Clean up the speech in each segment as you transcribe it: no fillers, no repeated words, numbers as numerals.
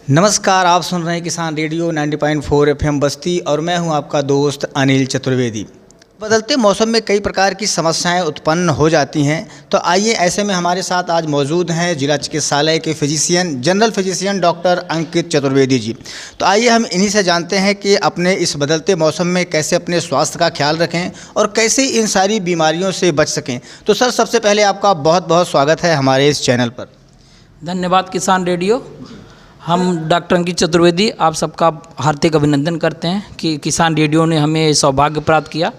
नमस्कार, आप सुन रहे हैं किसान रेडियो 90.4 एफएम बस्ती और मैं हूं आपका दोस्त अनिल चतुर्वेदी। बदलते मौसम में कई प्रकार की समस्याएं उत्पन्न हो जाती हैं, तो आइए ऐसे में हमारे साथ आज मौजूद हैं जिला चिकित्सालय के फिजिशियन जनरल फिजिशियन डॉक्टर अंकित चतुर्वेदी जी। तो आइए हम इन्हीं से जानते हैं कि अपने इस बदलते मौसम में कैसे अपने स्वास्थ्य का ख्याल रखें और कैसे इन सारी बीमारियों से बच सकें। तो सर, सबसे पहले आपका बहुत बहुत स्वागत है हमारे इस चैनल पर। धन्यवाद किसान रेडियो। हम डॉक्टर अंकित चतुर्वेदी आप सबका हार्दिक अभिनंदन करते हैं कि किसान रेडियो ने हमें सौभाग्य प्राप्त किया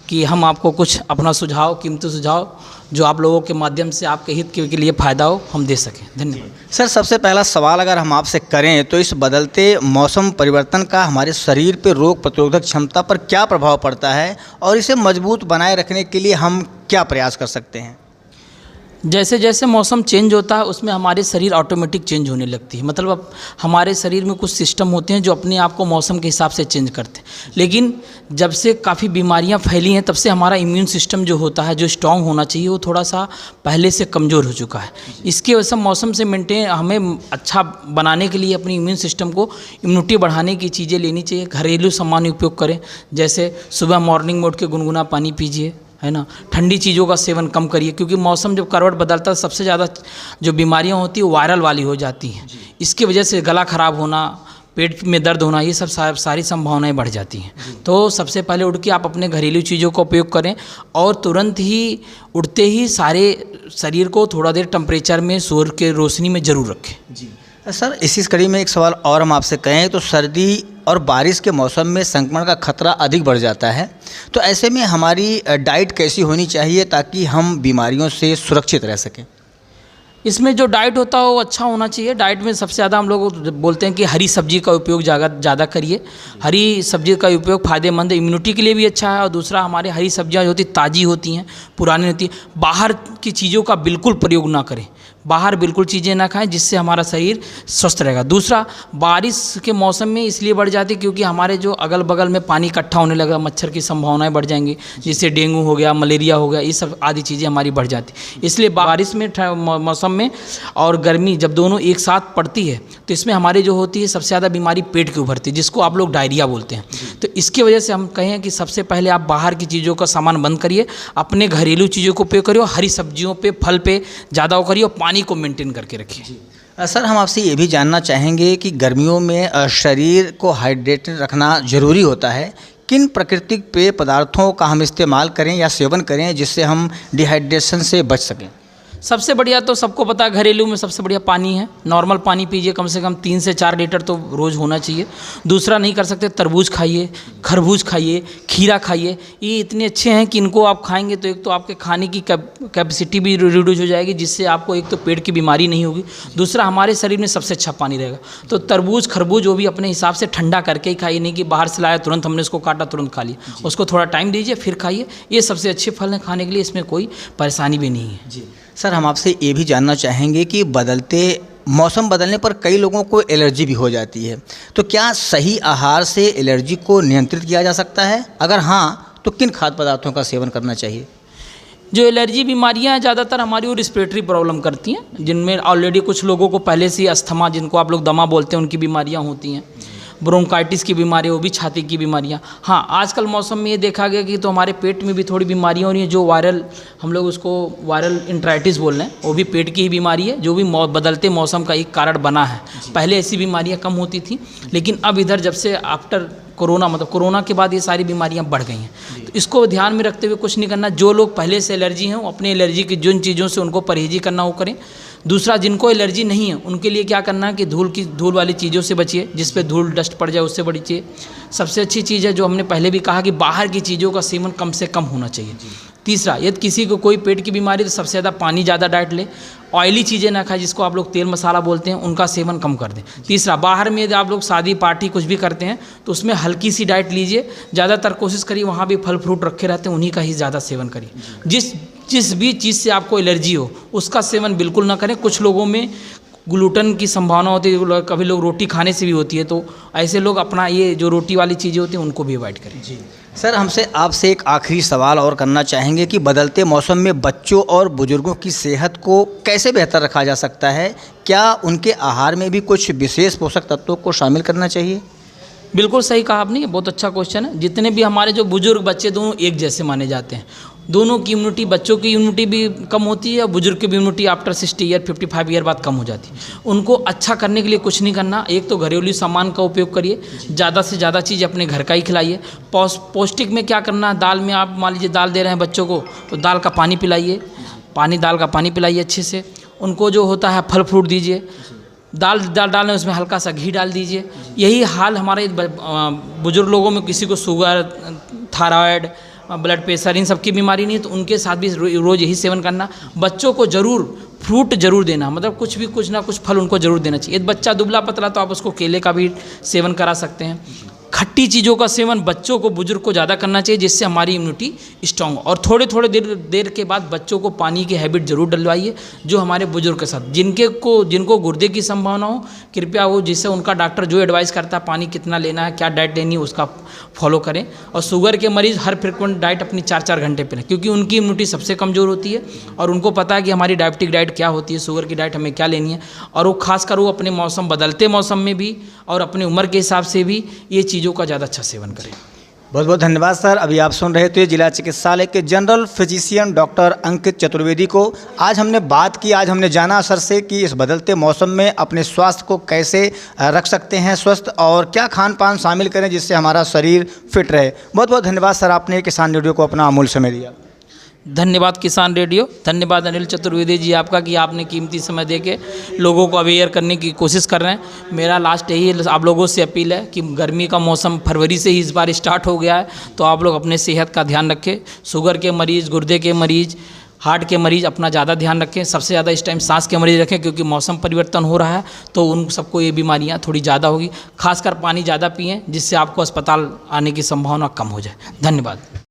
कि हम आपको कुछ अपना सुझाव, कीमती सुझाव जो आप लोगों के माध्यम से आपके हित के लिए फ़ायदा हो, हम दे सकें। धन्यवाद। सर, सबसे पहला सवाल अगर हम आपसे करें तो इस बदलते मौसम परिवर्तन का हमारे शरीर पर रोग प्रतिरोधक क्षमता पर क्या प्रभाव पड़ता है और इसे मजबूत बनाए रखने के लिए हम क्या प्रयास कर सकते हैं? जैसे जैसे मौसम चेंज होता है उसमें हमारे शरीर ऑटोमेटिक चेंज होने लगती है। मतलब अब हमारे शरीर में कुछ सिस्टम होते हैं जो अपने आप को मौसम के हिसाब से चेंज करते हैं, लेकिन जब से काफ़ी बीमारियां फैली हैं तब से हमारा इम्यून सिस्टम जो होता है, जो स्ट्रांग होना चाहिए, वो थोड़ा सा पहले से कमज़ोर हो चुका है। इसके वजह से मौसम से मेंटेन हमें अच्छा बनाने के लिए अपनी इम्यून सिस्टम को इम्यूनिटी बढ़ाने की चीज़ें लेनी चाहिए। घरेलू सामान्य उपयोग करें, जैसे सुबह मॉर्निंग में उठ के गुनगुना पानी पीजिए, है ना। ठंडी चीज़ों का सेवन कम करिए, क्योंकि मौसम जब करवट बदलता है सबसे ज़्यादा जो बीमारियां होती हैं वो वायरल वाली हो जाती हैं। इसकी वजह से गला ख़राब होना, पेट में दर्द होना, ये सब सारी संभावनाएं बढ़ जाती हैं। तो सबसे पहले उठ के आप अपने घरेलू चीज़ों का उपयोग करें और तुरंत ही उठते ही सारे शरीर को थोड़ा देर टेम्परेचर में सूर्य के रोशनी में ज़रूर रखें। जी सर, इसी कड़ी में एक सवाल और हम आपसे कहें तो सर्दी और बारिश के मौसम में संक्रमण का खतरा अधिक बढ़ जाता है, तो ऐसे में हमारी डाइट कैसी होनी चाहिए ताकि हम बीमारियों से सुरक्षित रह सकें? इसमें जो डाइट होता है वो अच्छा होना चाहिए। डाइट में सबसे ज़्यादा हम लोग बोलते हैं कि हरी सब्जी का उपयोग ज़्यादा करिए। हरी सब्जी का उपयोग फ़ायदेमंद है, इम्यूनिटी के लिए भी अच्छा है। और दूसरा, हमारे हरी सब्जियां जो होती हैं ताज़ी होती हैं, पुरानी होती हैं। बाहर की चीज़ों का बिल्कुल प्रयोग ना करें, बाहर बिल्कुल चीज़ें ना खाएं, जिससे हमारा शरीर स्वस्थ रहेगा। दूसरा, बारिश के मौसम में इसलिए बढ़ जाती है क्योंकि हमारे जो अगल बगल में पानी इकट्ठा होने लगा, मच्छर की संभावनाएं बढ़ जाएंगी, जिससे डेंगू हो गया, मलेरिया हो गया, ये सब आदि चीज़ें हमारी बढ़ जाती। इसलिए बारिश में मौसम में और गर्मी जब दोनों एक साथ पड़ती है तो इसमें हमारी जो होती है सबसे ज़्यादा बीमारी पेट की उभरती है, जिसको आप लोग डायरिया बोलते हैं। तो इसकी वजह से हम कहें कि सबसे पहले आप बाहर की चीज़ों का सामान बंद करिए, अपने घरेलू चीज़ों को उपयोग करिए, हरी सब्जियों पे, फल पे ज़्यादा वो करिए और पानी को मेंटेन करके रखिए। सर, हम आपसे ये भी जानना चाहेंगे कि गर्मियों में शरीर को हाइड्रेटेड रखना ज़रूरी होता है। किन प्राकृतिक पेय पदार्थों का हम इस्तेमाल करें या सेवन करें जिससे हम डिहाइड्रेशन से बच सकें? सबसे बढ़िया तो सबको पता है, घरेलू में सबसे बढ़िया पानी है। नॉर्मल पानी पीजिए, कम से कम 3 से 4 लीटर तो रोज़ होना चाहिए। दूसरा, नहीं कर सकते तरबूज खाइए, खरबूज खाइए, खीरा खाइए। ये इतने अच्छे हैं कि इनको आप खाएंगे तो एक तो आपके खाने की कैपेसिटी भी रिड्यूस हो जाएगी, जिससे आपको एक तो पेट की बीमारी नहीं होगी। दूसरा, हमारे शरीर में सबसे अच्छा पानी रहेगा। तो तरबूज, खरबूज वो भी अपने हिसाब से ठंडा करके ही खाइए, नहीं कि बाहर से लाया तुरंत हमने उसको काटा तुरंत खा लिया। उसको थोड़ा टाइम दीजिए फिर खाइए। ये सबसे अच्छे फल हैं खाने के लिए, इसमें कोई परेशानी भी नहीं है। जी सर, हम आपसे ये भी जानना चाहेंगे कि बदलते मौसम बदलने पर कई लोगों को एलर्जी भी हो जाती है, तो क्या सही आहार से एलर्जी को नियंत्रित किया जा सकता है? अगर हाँ, तो किन खाद्य पदार्थों का सेवन करना चाहिए? जो एलर्जी बीमारियां हैं ज़्यादातर हमारी वो रिस्पिरेटरी प्रॉब्लम करती हैं, जिनमें ऑलरेडी कुछ लोगों को पहले से ही अस्थमा, जिनको आप लोग दमा बोलते हैं, उनकी बीमारियां होती हैं। ब्रोंकाइटिस की बीमारी, वो भी छाती की बीमारियां। हाँ, आजकल मौसम में ये देखा गया कि तो हमारे पेट में भी थोड़ी बीमारियां हो रही हैं, जो वायरल, हम लोग उसको वायरल इंट्राइटिस बोल रहे हैं, वो भी पेट की ही बीमारी है, जो भी बदलते मौसम का एक कारण बना है। पहले ऐसी बीमारियां कम होती थी, लेकिन अब इधर जब से आफ्टर कोरोना, मतलब कोरोना के बाद ये सारी बीमारियां बढ़ गई हैं। तो इसको ध्यान में रखते हुए कुछ नहीं करना। जो लोग पहले से एलर्जी हैं, अपने एलर्जी की जिन चीज़ों से उनको परहेजी करना वो करें। दूसरा, जिनको एलर्जी नहीं है उनके लिए क्या करना है कि धूल वाली चीज़ों से बचिए, जिस पे धूल डस्ट पड़ जाए उससे बचिए। सबसे अच्छी चीज़ है जो हमने पहले भी कहा कि बाहर की चीज़ों का सेवन कम से कम होना चाहिए। तीसरा, यदि किसी को कोई पेट की बीमारी, तो सबसे ज़्यादा पानी ज़्यादा डाइट ले। ऑयली चीज़ें ना खाएं, जिसको आप लोग तेल मसाला बोलते हैं, उनका सेवन कम कर दें। तीसरा, बाहर में यदि आप लोग शादी पार्टी कुछ भी करते हैं तो उसमें हल्की सी डाइट लीजिए। ज़्यादातर कोशिश करिए वहाँ भी फल फ्रूट रखे रहते हैं, उन्हीं का ही ज़्यादा सेवन करिए। जिस भी चीज़ से आपको एलर्जी हो उसका सेवन बिल्कुल ना करें। कुछ लोगों में ग्लूटन की संभावना होती है, कभी लोग रोटी खाने से भी होती है, तो ऐसे लोग अपना ये जो रोटी वाली चीज़ें होती हैं उनको भी अवॉइड करें। जी सर, हमसे आपसे एक आखिरी सवाल और करना चाहेंगे कि बदलते मौसम में बच्चों और बुजुर्गों की सेहत को कैसे बेहतर रखा जा सकता है? क्या उनके आहार में भी कुछ विशेष पोषक तत्वों को शामिल करना चाहिए? बिल्कुल सही कहा आपने, ये बहुत अच्छा क्वेश्चन है। जितने भी हमारे जो बुजुर्ग बच्चे दोनों एक जैसे माने जाते हैं, दोनों की इम्यूनिटी, बच्चों की इम्यूनिटी भी कम होती है और बुजुर्ग की भी इम्यूनिटी आफ्टर 60 ईयर 55 ईयर बाद कम हो जाती है। उनको अच्छा करने के लिए कुछ नहीं करना, एक तो घरेलू सामान का उपयोग करिए, ज़्यादा से ज़्यादा चीज़ अपने घर का ही खिलाइए। पौष्टिक में क्या करना है, दाल में आप मान लीजिए दाल दे रहे हैं बच्चों को, तो दाल का पानी पिलाइए, दाल का पानी पिलाइए अच्छे से। उनको जो होता है फल फ्रूट दीजिए, दाल डालें उसमें हल्का सा घी डाल दीजिए। यही हाल हमारे बुजुर्ग लोगों में, किसी को शुगर, थायराइड, ब्लड प्रेशर, इन सब की बीमारी नहीं है, तो उनके साथ भी रोज़ यही सेवन करना। बच्चों को ज़रूर फ्रूट जरूर देना, मतलब कुछ ना कुछ फल उनको ज़रूर देना चाहिए। यदि बच्चा दुबला पतला तो आप उसको केले का भी सेवन करा सकते हैं। खट्टी चीज़ों का सेवन बच्चों को, बुजुर्ग को ज़्यादा करना चाहिए, जिससे हमारी इम्यूनिटी स्ट्रांग हो। और थोड़े देर के बाद बच्चों को पानी की हैबिट ज़रूर डलवाइए, जो हमारे बुजुर्ग के साथ जिनको गुर्दे की संभावना हो, कृपया वो, जिससे उनका डॉक्टर जो एडवाइस करता है पानी कितना लेना है, क्या डाइट लेनी है, उसका फॉलो करें। और शुगर के मरीज़ हर फ्रिक्वेंट डाइट अपनी 4-4 घंटे पे लें, क्योंकि उनकी इम्यूनिटी सबसे कमज़ोर होती है और उनको पता है कि हमारी डायबिटिक डाइट क्या होती है, शुगर की डाइट हमें क्या लेनी है। और वो खासकर वो अपने बदलते मौसम में भी और अपनी उम्र के हिसाब से भी ये चीज़ों का ज़्यादा अच्छा सेवन करें। बहुत बहुत धन्यवाद सर। अभी आप सुन रहे थे जिला चिकित्सालय के जनरल फिजिशियन डॉक्टर अंकित चतुर्वेदी को। आज हमने जाना सर से कि इस बदलते मौसम में अपने स्वास्थ्य को कैसे रख सकते हैं स्वस्थ, और क्या खान पान शामिल करें जिससे हमारा शरीर फिट रहे। बहुत बहुत धन्यवाद सर, आपने किसान रेडियो को अपना अमूल्य समय दिया। धन्यवाद किसान रेडियो, धन्यवाद अनिल चतुर्वेदी जी आपका कि आपने कीमती समय देके लोगों को अवेयर करने की कोशिश कर रहे हैं। मेरा लास्ट यही आप लोगों से अपील है कि गर्मी का मौसम फरवरी से ही इस बार स्टार्ट हो गया है, तो आप लोग अपने सेहत का ध्यान रखें। शुगर के मरीज़, गुर्दे के मरीज़, हार्ट के मरीज़ अपना ज़्यादा ध्यान रखें। सबसे ज़्यादा इस टाइम सांस के मरीज़ रखें, क्योंकि मौसम परिवर्तन हो रहा है, तो उन सबको ये बीमारियाँ थोड़ी ज़्यादा होगी। खासकर पानी ज़्यादा पिएँ, जिससे आपको अस्पताल आने की संभावना कम हो जाए। धन्यवाद।